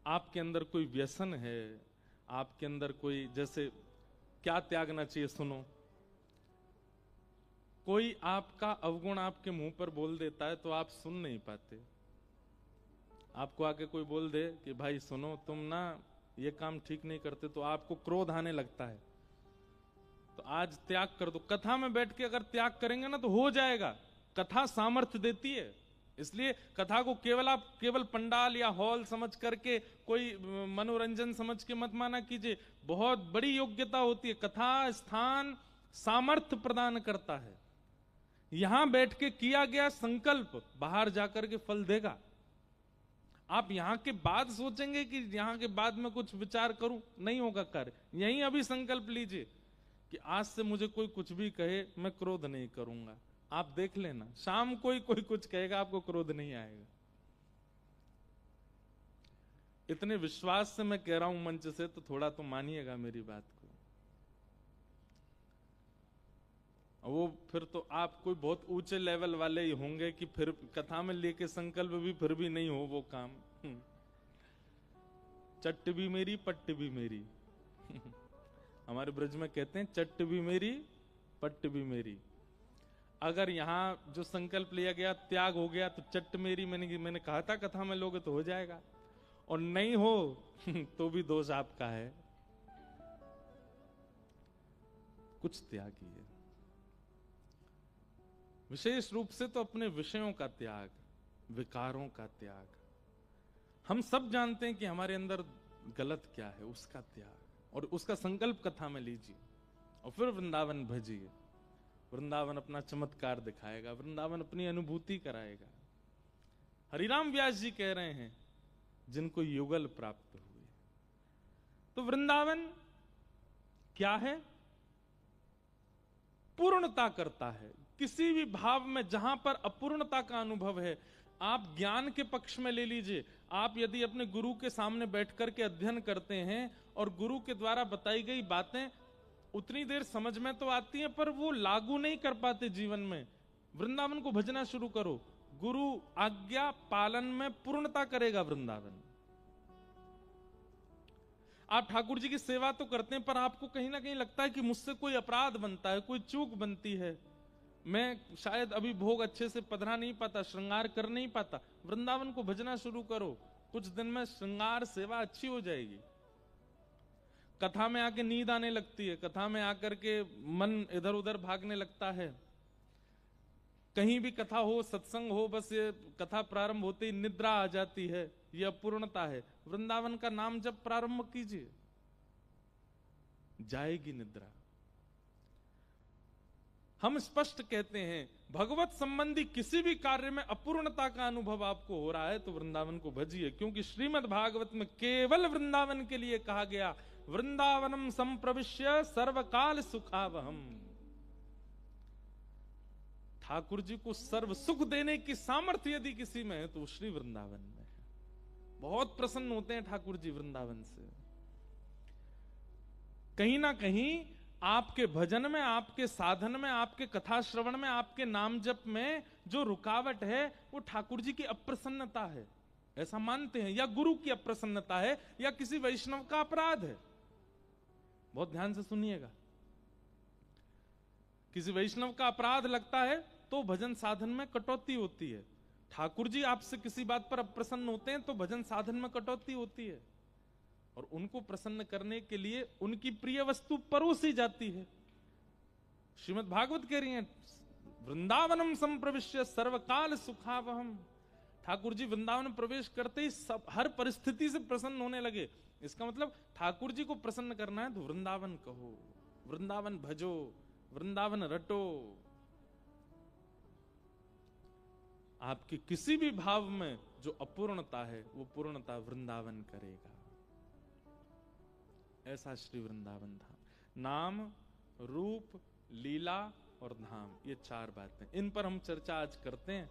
आपके अंदर कोई व्यसन है, आपके अंदर कोई, जैसे क्या त्यागना चाहिए सुनो। कोई आपका अवगुण आपके मुंह पर बोल देता है तो आप सुन नहीं पाते। आपको आके कोई बोल दे कि भाई सुनो तुम ना ये काम ठीक नहीं करते, तो आपको क्रोध आने लगता है। तो आज त्याग कर दो। कथा में बैठ के अगर त्याग करेंगे ना तो हो जाएगा। कथा सामर्थ्य देती है। इसलिए कथा को केवल आप केवल पंडाल या हॉल समझ करके, कोई मनोरंजन समझ के मत माना कीजिए। बहुत बड़ी योग्यता होती है। कथा स्थान सामर्थ्य प्रदान करता है। यहां बैठ के किया गया संकल्प बाहर जाकर के फल देगा। आप यहां के बाद सोचेंगे कि यहां के बाद में कुछ विचार करूं, नहीं होगा कार्य। यहीं अभी संकल्प लीजिए कि आज से मुझे कोई कुछ भी कहे मैं क्रोध नहीं करूंगा। आप देख लेना, शाम कोई कुछ कहेगा आपको क्रोध नहीं आएगा। इतने विश्वास से मैं कह रहा हूं मंच से, तो थोड़ा तो मानिएगा मेरी बात को। वो फिर तो आप कोई बहुत ऊंचे लेवल वाले ही होंगे कि फिर कथा में लेके संकल्प भी फिर भी नहीं हो वो काम। चट्ट भी मेरी पट्ट भी मेरी। हमारे ब्रज में कहते हैं चट्ट भी मेरी पट्ट भी मेरी। अगर यहां जो संकल्प लिया गया त्याग हो गया तो चट्ट मेरी, मैंने कहा था कथा में लोगे तो हो जाएगा, और नहीं हो तो भी दोष आपका है। कुछ त्यागिए। विशेष रूप से तो अपने विषयों का त्याग, विकारों का त्याग। हम सब जानते हैं कि हमारे अंदर गलत क्या है, उसका त्याग, और उसका संकल्प कथा में लीजिए और फिर वृंदावन भजिए। वृंदावन अपना चमत्कार दिखाएगा, वृंदावन अपनी अनुभूति कराएगा। हरिराम व्यास जी कह रहे हैं जिनको युगल प्राप्त हुए। तो वृंदावन क्या है? पूर्णता करता है। किसी भी भाव में जहां पर अपूर्णता का अनुभव है, आप ज्ञान के पक्ष में ले लीजिए। आप यदि अपने गुरु के सामने बैठ करके अध्ययन करते हैं और गुरु के द्वारा बताई गई बातें उतनी देर समझ में तो आती हैं, पर वो लागू नहीं कर पाते जीवन में, वृंदावन को भजना शुरू करो। गुरु आज्ञा पालन में पूर्णता करेगा वृंदावन। आप ठाकुर जी की सेवा तो करते हैं, पर आपको कहीं ना कहीं लगता है कि मुझसे कोई अपराध बनता है, कोई चूक बनती है, मैं शायद अभी भोग अच्छे से पधरा नहीं पाता, श्रृंगार कर नहीं पाता। वृंदावन को भजना शुरू करो, कुछ दिन में श्रृंगार सेवा अच्छी हो जाएगी। कथा में आके नींद आने लगती है, कथा में आकर के मन इधर उधर भागने लगता है। कहीं भी कथा हो, सत्संग हो, बस ये कथा प्रारंभ होते ही निद्रा आ जाती है, ये अपूर्णता है। वृंदावन का नाम जब प्रारंभ कीजिए, जाएगी निद्रा। हम स्पष्ट कहते हैं भगवत संबंधी किसी भी कार्य में अपूर्णता का अनुभव आपको हो रहा है तो वृंदावन को भजिए, क्योंकि श्रीमद् भागवत में केवल वृंदावन के लिए कहा गया, वृंदावनम संप्रविश्य सर्वकाल सुखावहम। ठाकुर जी को सर्व सुख देने की सामर्थ्य यदि किसी में है तो श्री वृंदावन में है। बहुत प्रसन्न होते हैं ठाकुर जी वृंदावन से। कहीं ना कहीं आपके भजन में, आपके साधन में, आपके कथा श्रवण में, आपके नाम जप में जो रुकावट है वो ठाकुर जी की अप्रसन्नता है, ऐसा मानते हैं, या गुरु की अप्रसन्नता है, या किसी वैष्णव का अपराध है। बहुत ध्यान से सुनिएगा। किसी वैष्णव का अपराध लगता है तो भजन साधन में कटौती होती है। ठाकुर जी आपसे किसी बात पर अप्रसन्न होते हैं तो भजन साधन में कटौती होती है, और उनको प्रसन्न करने के लिए उनकी प्रिय वस्तु परोसी जाती है। श्रीमद् भागवत कह रही है वृंदावनम संप्रविश्य सर्वकाल सुखावहम। ठाकुर जी वृंदावन में प्रवेश करते ही सब हर परिस्थिति से प्रसन्न होने लगे। इसका मतलब ठाकुर जी को प्रसन्न करना है तो वृंदावन कहो, वृंदावन भजो, वृंदावन रटो। आपके किसी भी भाव में जो अपूर्णता है वो पूर्णता वृंदावन करेगा। ऐसा श्री वृंदावन धाम। नाम, रूप, लीला और धाम, ये चार बातें, इन पर हम चर्चा आज करते हैं।